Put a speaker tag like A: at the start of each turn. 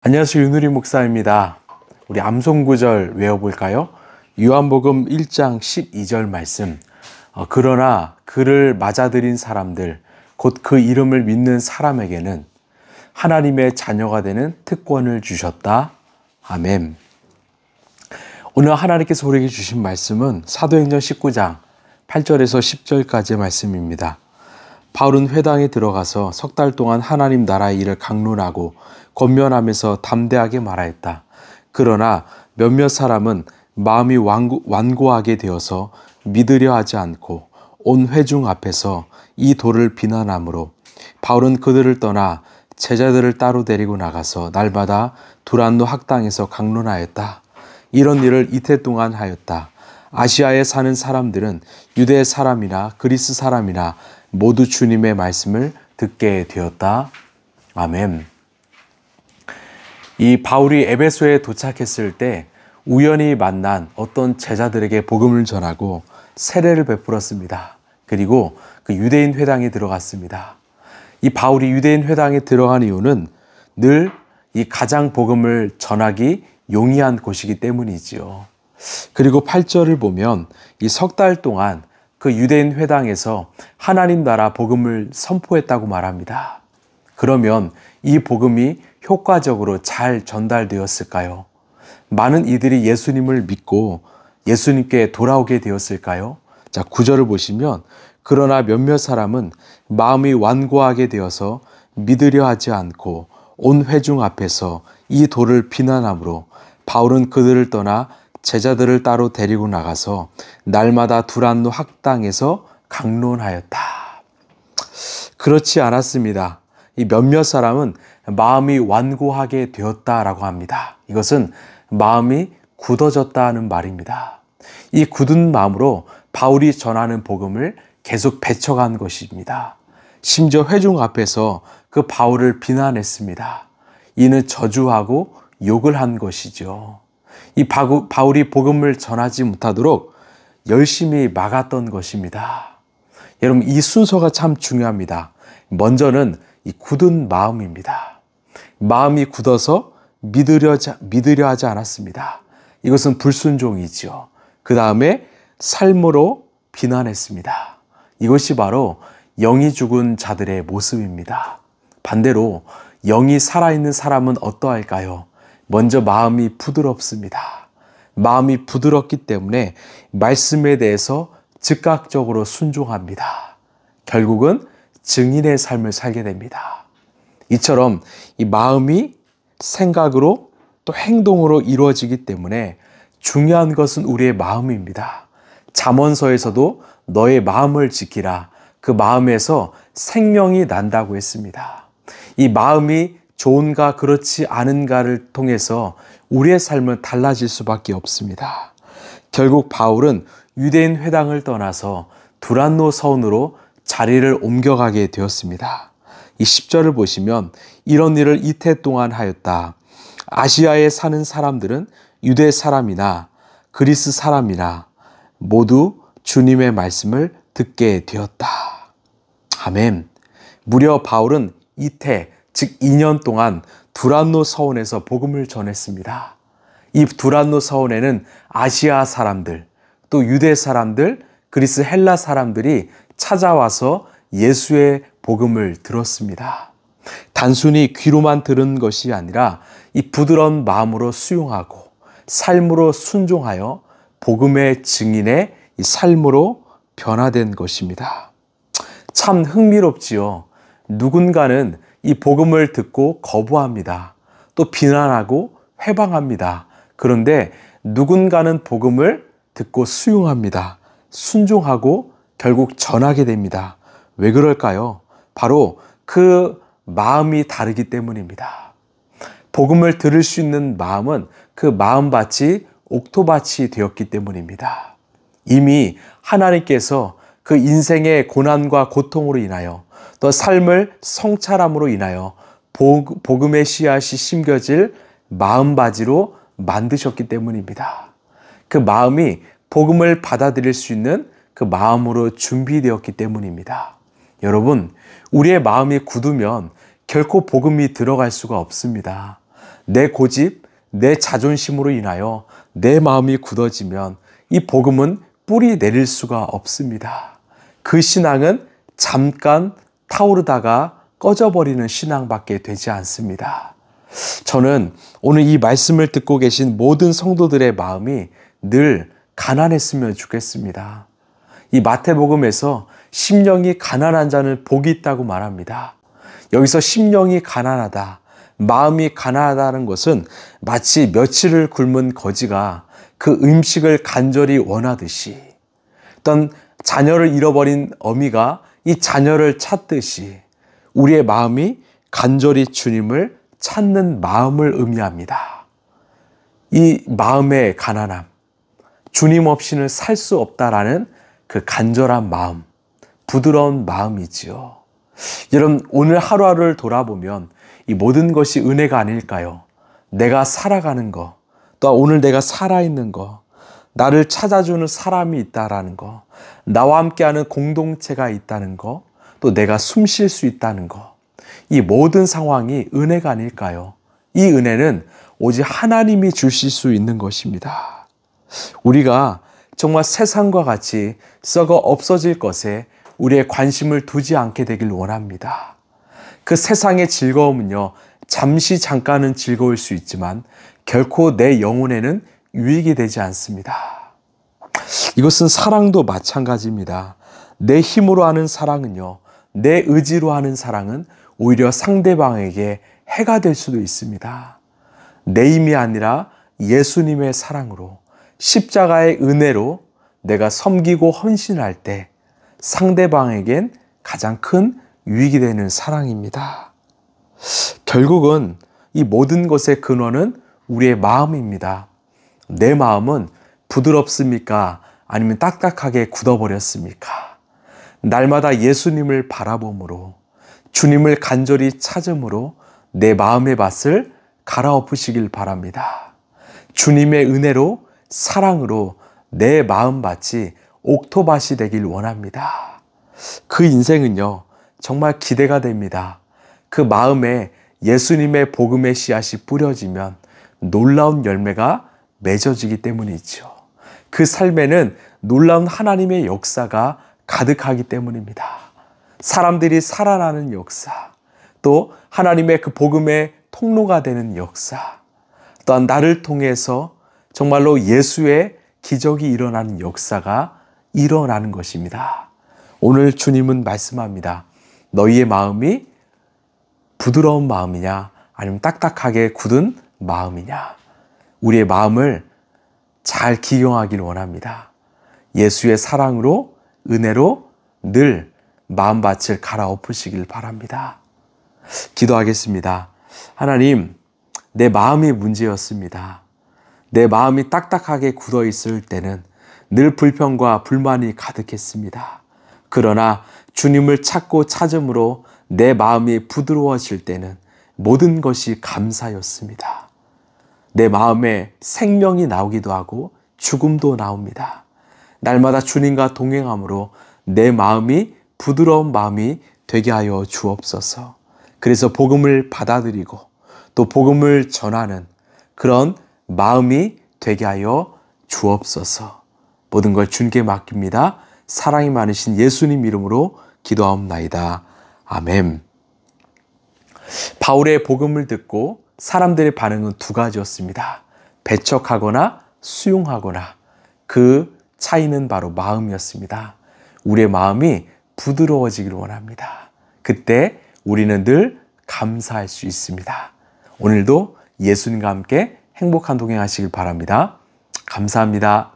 A: 안녕하세요. 윤우리 목사입니다. 우리 암송구절 외워볼까요? 요한복음 1장 12절 말씀. 그러나 그를 맞아들인 사람들, 곧 그 이름을 믿는 사람에게는 하나님의 자녀가 되는 특권을 주셨다. 아멘. 오늘 하나님께서 우리에게 주신 말씀은 사도행전 19장 8절에서 10절까지의 말씀입니다. 바울은 회당에 들어가서 석 달 동안 하나님 나라의 일을 강론하고 권면하면서 담대하게 말하였다. 그러나 몇몇 사람은 마음이 완고하게 되어서 믿으려 하지 않고 온 회중 앞에서 이 도를 비난하므로 바울은 그들을 떠나 제자들을 따로 데리고 나가서 날마다 두란노 학당에서 강론하였다. 이런 일을 이태 동안 하였다. 아시아에 사는 사람들은 유대 사람이나 그리스 사람이나 모두 주님의 말씀을 듣게 되었다. 아멘. 이 바울이 에베소에 도착했을 때 우연히 만난 어떤 제자들에게 복음을 전하고 세례를 베풀었습니다. 그리고 그 유대인 회당에 들어갔습니다. 이 바울이 유대인 회당에 들어간 이유는 늘 이 가장 복음을 전하기 용이한 곳이기 때문이지요. 그리고 8절을 보면 이 석 달 동안 그 유대인 회당에서 하나님 나라 복음을 선포했다고 말합니다. 그러면 이 복음이 효과적으로 잘 전달되었을까요? 많은 이들이 예수님을 믿고 예수님께 돌아오게 되었을까요? 자, 9절을 보시면 그러나 몇몇 사람은 마음이 완고하게 되어서 믿으려 하지 않고 온 회중 앞에서 이 도를 비난하므로 바울은 그들을 떠나 제자들을 따로 데리고 나가서 날마다 두란노 학당에서 강론하였다. 그렇지 않았습니다. 이 몇몇 사람은 마음이 완고하게 되었다라고 합니다. 이것은 마음이 굳어졌다는 말입니다. 이 굳은 마음으로 바울이 전하는 복음을 계속 배척한 것입니다. 심지어 회중 앞에서 그 바울을 비난했습니다. 이는 저주하고 욕을 한 것이죠. 이 바울이 복음을 전하지 못하도록 열심히 막았던 것입니다. 여러분, 이 순서가 참 중요합니다. 먼저는 이 굳은 마음입니다. 마음이 굳어서 믿으려 하지 않았습니다. 이것은 불순종이지요. 그 다음에 삶으로 비난했습니다. 이것이 바로 영이 죽은 자들의 모습입니다. 반대로 영이 살아있는 사람은 어떠할까요? 먼저 마음이 부드럽습니다. 마음이 부드럽기 때문에 말씀에 대해서 즉각적으로 순종합니다. 결국은 증인의 삶을 살게 됩니다. 이처럼 이 마음이 생각으로 또 행동으로 이루어지기 때문에 중요한 것은 우리의 마음입니다. 잠언서에서도 너의 마음을 지키라. 그 마음에서 생명이 난다고 했습니다. 이 마음이 좋은가 그렇지 않은가를 통해서 우리의 삶은 달라질 수밖에 없습니다. 결국 바울은 유대인 회당을 떠나서 두란노 서원으로 자리를 옮겨가게 되었습니다. 이 10절을 보시면 이런 일을 이태 동안 하였다. 아시아에 사는 사람들은 유대 사람이나 그리스 사람이나 모두 주님의 말씀을 듣게 되었다. 아멘. 무려 바울은 이태, 즉 2년 동안 두란노 서원에서 복음을 전했습니다. 이 두란노 서원에는 아시아 사람들, 또 유대 사람들, 그리스 헬라 사람들이 찾아와서 예수의 복음을 들었습니다. 단순히 귀로만 들은 것이 아니라 이 부드러운 마음으로 수용하고 삶으로 순종하여 복음의 증인의 이 삶으로 변화된 것입니다. 참 흥미롭지요. 누군가는 이 복음을 듣고 거부합니다. 또 비난하고 회방합니다. 그런데 누군가는 복음을 듣고 수용합니다. 순종하고 결국 전하게 됩니다. 왜 그럴까요? 바로 그 마음이 다르기 때문입니다. 복음을 들을 수 있는 마음은 그 마음밭이 옥토밭이 되었기 때문입니다. 이미 하나님께서 그 인생의 고난과 고통으로 인하여 또 삶을 성찰함으로 인하여 복음의 씨앗이 심겨질 마음바지로 만드셨기 때문입니다. 그 마음이 복음을 받아들일 수 있는 그 마음으로 준비되었기 때문입니다. 여러분, 우리의 마음이 굳으면 결코 복음이 들어갈 수가 없습니다. 내 고집, 내 자존심으로 인하여 내 마음이 굳어지면 이 복음은 뿌리 내릴 수가 없습니다. 그 신앙은 잠깐 타오르다가 꺼져버리는 신앙밖에 되지 않습니다. 저는 오늘 이 말씀을 듣고 계신 모든 성도들의 마음이 늘 가난했으면 좋겠습니다. 이 마태복음에서 심령이 가난한 자는 복이 있다고 말합니다. 여기서 심령이 가난하다, 마음이 가난하다는 것은 마치 며칠을 굶은 거지가 그 음식을 간절히 원하듯이, 어떤 자녀를 잃어버린 어미가 이 자녀를 찾듯이 우리의 마음이 간절히 주님을 찾는 마음을 의미합니다. 이 마음의 가난함, 주님 없이는 살 수 없다라는 그 간절한 마음, 부드러운 마음이지요. 여러분, 오늘 하루하루를 돌아보면 이 모든 것이 은혜가 아닐까요? 내가 살아가는 거, 또 오늘 내가 살아있는 거, 나를 찾아주는 사람이 있다라는 거, 나와 함께하는 공동체가 있다는 거, 또 내가 숨 쉴 수 있다는 거, 이 모든 상황이 은혜가 아닐까요? 이 은혜는 오직 하나님이 주실 수 있는 것입니다. 우리가 정말 세상과 같이 썩어 없어질 것에 우리의 관심을 두지 않게 되길 원합니다. 그 세상의 즐거움은요, 잠시 잠깐은 즐거울 수 있지만 결코 내 영혼에는 유익이 되지 않습니다. 이것은 사랑도 마찬가지입니다. 내 힘으로 하는 사랑은요, 내 의지로 하는 사랑은 오히려 상대방에게 해가 될 수도 있습니다. 내 힘이 아니라 예수님의 사랑으로, 십자가의 은혜로 내가 섬기고 헌신할 때 상대방에겐 가장 큰 유익이 되는 사랑입니다. 결국은 이 모든 것의 근원은 우리의 마음입니다. 내 마음은 부드럽습니까? 아니면 딱딱하게 굳어버렸습니까? 날마다 예수님을 바라봄으로, 주님을 간절히 찾음으로 내 마음의 밭을 갈아엎으시길 바랍니다. 주님의 은혜로, 사랑으로 내 마음밭이 옥토밭이 되길 원합니다. 그 인생은요, 정말 기대가 됩니다. 그 마음에 예수님의 복음의 씨앗이 뿌려지면 놀라운 열매가 맺어지기 때문이죠. 그 삶에는 놀라운 하나님의 역사가 가득하기 때문입니다. 사람들이 살아나는 역사, 또 하나님의 그 복음의 통로가 되는 역사, 또한 나를 통해서 정말로 예수의 기적이 일어나는 역사가 일어나는 것입니다. 오늘 주님은 말씀합니다. 너희의 마음이 부드러운 마음이냐, 아니면 딱딱하게 굳은 마음이냐. 우리의 마음을 잘 기용하길 원합니다. 예수의 사랑으로, 은혜로 늘 마음밭을 갈아엎으시길 바랍니다. 기도하겠습니다. 하나님, 내 마음이 문제였습니다. 내 마음이 딱딱하게 굳어 있을 때는 늘 불평과 불만이 가득했습니다. 그러나 주님을 찾고 찾음으로 내 마음이 부드러워질 때는 모든 것이 감사였습니다. 내 마음에 생명이 나오기도 하고 죽음도 나옵니다. 날마다 주님과 동행함으로 내 마음이 부드러운 마음이 되게 하여 주옵소서. 그래서 복음을 받아들이고 또 복음을 전하는 그런 마음이 되게 하여 주옵소서. 모든 걸 주님께 맡깁니다. 사랑이 많으신 예수님 이름으로 기도하옵나이다. 아멘. 바울의 복음을 듣고 사람들의 반응은 두 가지였습니다. 배척하거나 수용하거나. 그 차이는 바로 마음이었습니다. 우리의 마음이 부드러워지기를 원합니다. 그때 우리는 늘 감사할 수 있습니다. 오늘도 예수님과 함께 행복한 동행하시길 바랍니다. 감사합니다.